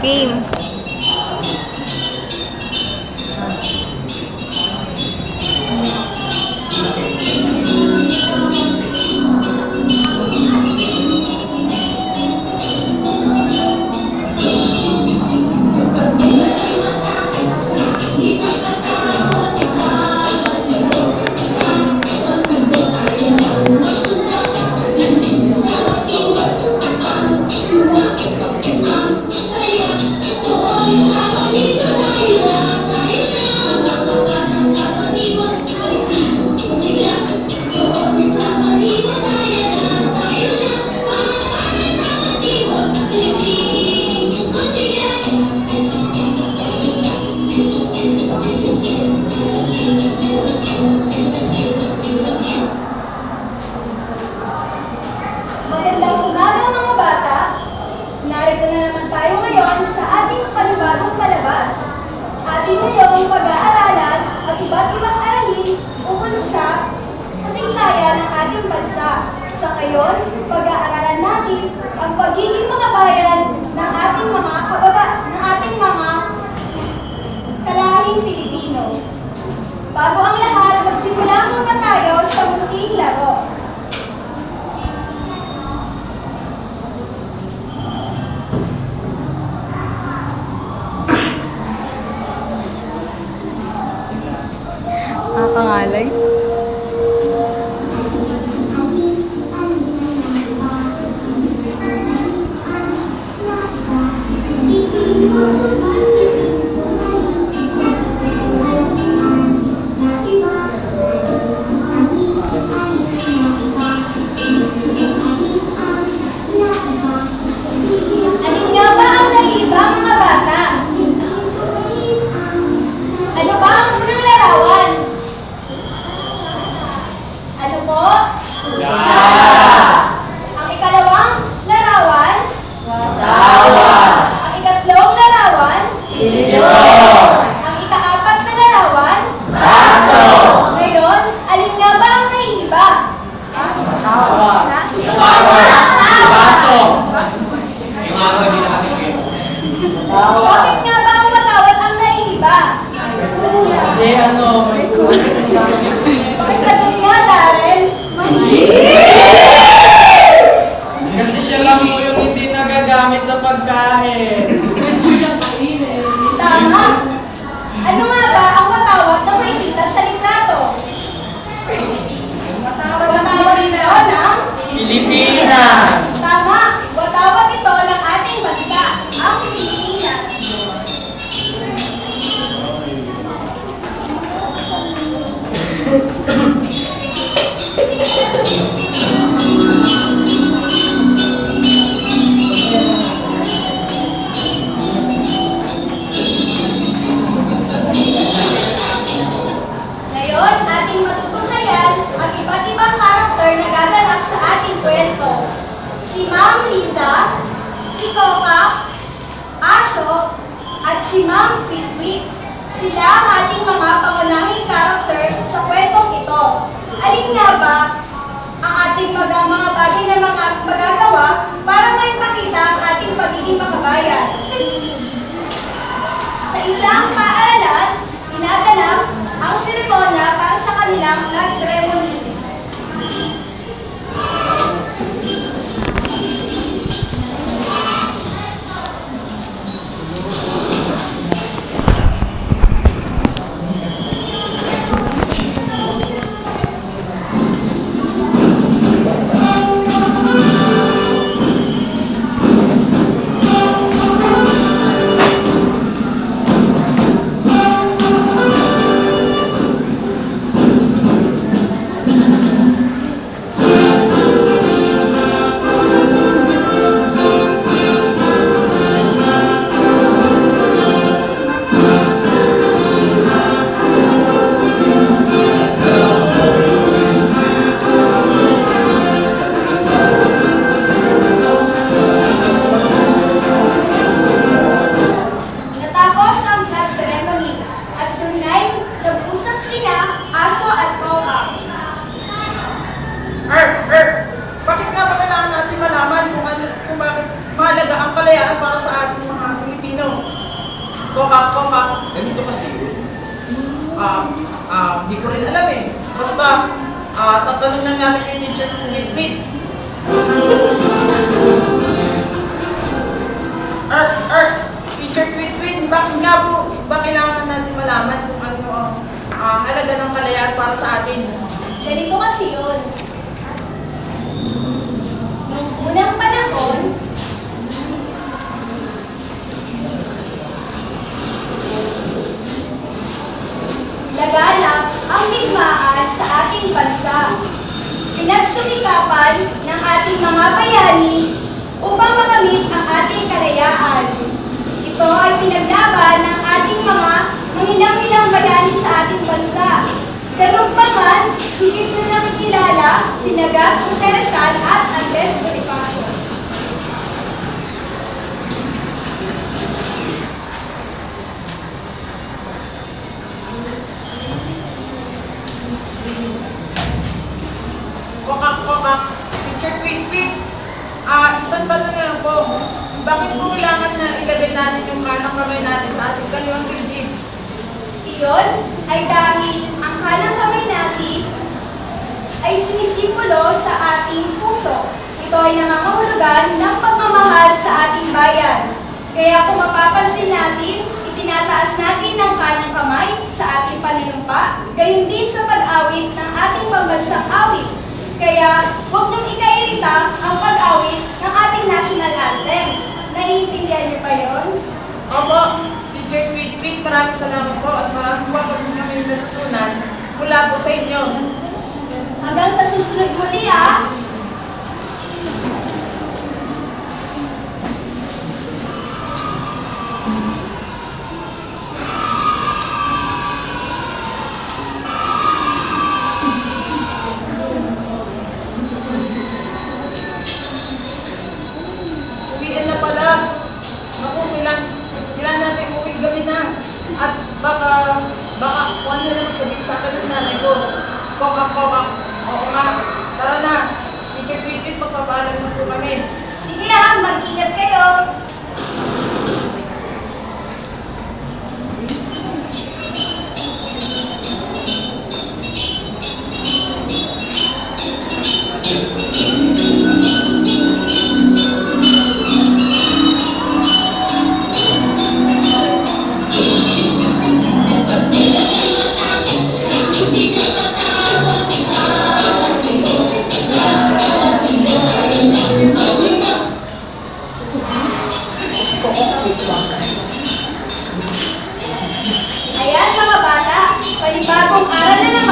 Game. Magandang umaga mga bata! Narito na naman tayo ngayon sa ating panibagong palabas. Atin ngayong pag-aaralan ang iba't ibang aralin ukol sa kasaysayan ng ating bansa. Sa ngayon, pag-aaralan natin ang pagiging makabayan ng ating mga kalahing Pilipino. Bago ang lahat, magsimula muna tayo sa munting laro. Pangalay. Alin nga ba ang naiiba mga bata? Ano ba ang unang larawan? Ano po? Ang ikalawang larawan? Ang ikatlong larawan? Ang ikaapat na larawan? Ngayon, alin nga ba ang naiiba? Bakit nga ba ang watawat ang naiiba? Pakisagot nga, Darren. Kasi siya lang mo yung hindi nagagamit sa pagkain. Tama. Ano nga ba ang watawat na makikita sa litrato? Watawat ito ng... Pilipinas! Tama. Watawat ito ng ating bansa, ang Pilipinas. Ngayon, ating matutunghayan ang iba't ibang karakter na gaganap sa ating kwento. Si Ma'am Liza, si Coca, Aso, at si Ma'am Pitwit. Sila ang ating mga pangunahing karakter sa kwentong ito. Alin nga ba ang ating mga bagay na mga magagawa para maipakita ang ating pagiging makabayan? Sa isang paaralan, ginaganap ang seremonya para sa kanilang flag ceremony. Bakit nga ba kailangan natin malaman kung bakit mahalaga ang kalayaan para sa ating mga Pilipino? Kokak, ganito kasi. Di ko rin alam eh. Basta, tatanong lang natin kay Teacher Wit. Teacher Wit, bakit nga po, ba kailangan natin malaman kung ano ang halaga ng kalayaan para sa atin? Ganito kasi yun. Noong unang panahon, laganap ang digmaan sa ating bansa. Pinagsumikapan ng ating mga bayani upang makamit ang ating kalayaan. Ito ay pinaglaban ng ating mga manginang-inang bayani sa ating bansa. Ganun pa man, higit na nakikilala si Nagat Jose Rizal at Andres Bonifacio. Kokak, Teacher Wit. Isang tanong na lang po. Bakit po kailangan na ilagay natin yung kanang kamay natin sa ating kaliwang dibdib? Iyon ay dahil ang kanang kamay natin ay sinisimbolo sa ating puso. Ito ay nangangahulugan ng pagmamahal sa ating bayan. Kaya kung mapapansin natin, itinataas natin ang kanang kamay sa ating panunumpa, gayon din sa pag-awit ng ating pambansang awit. Kaya huwag niyong ikairita ang pag-awit ng ating national anthem. Naiintindihan niyo pa yon? Opo, Teacher Wit, maraming salamat po at maraming po kami natutunan mula po sa inyo. Hanggang sa susunod muli ah! Uwiin na pala. Naku, kailan natin uwing gabi na. At baka kung ano na naman sabihin sa akin ng nanay ko. Kokak. Oo nga. Tara na. Teacher Wit, magpapaalam na po kami. Sige ah, mag-ingat kayo! Ayan mga bata, panibagong aral na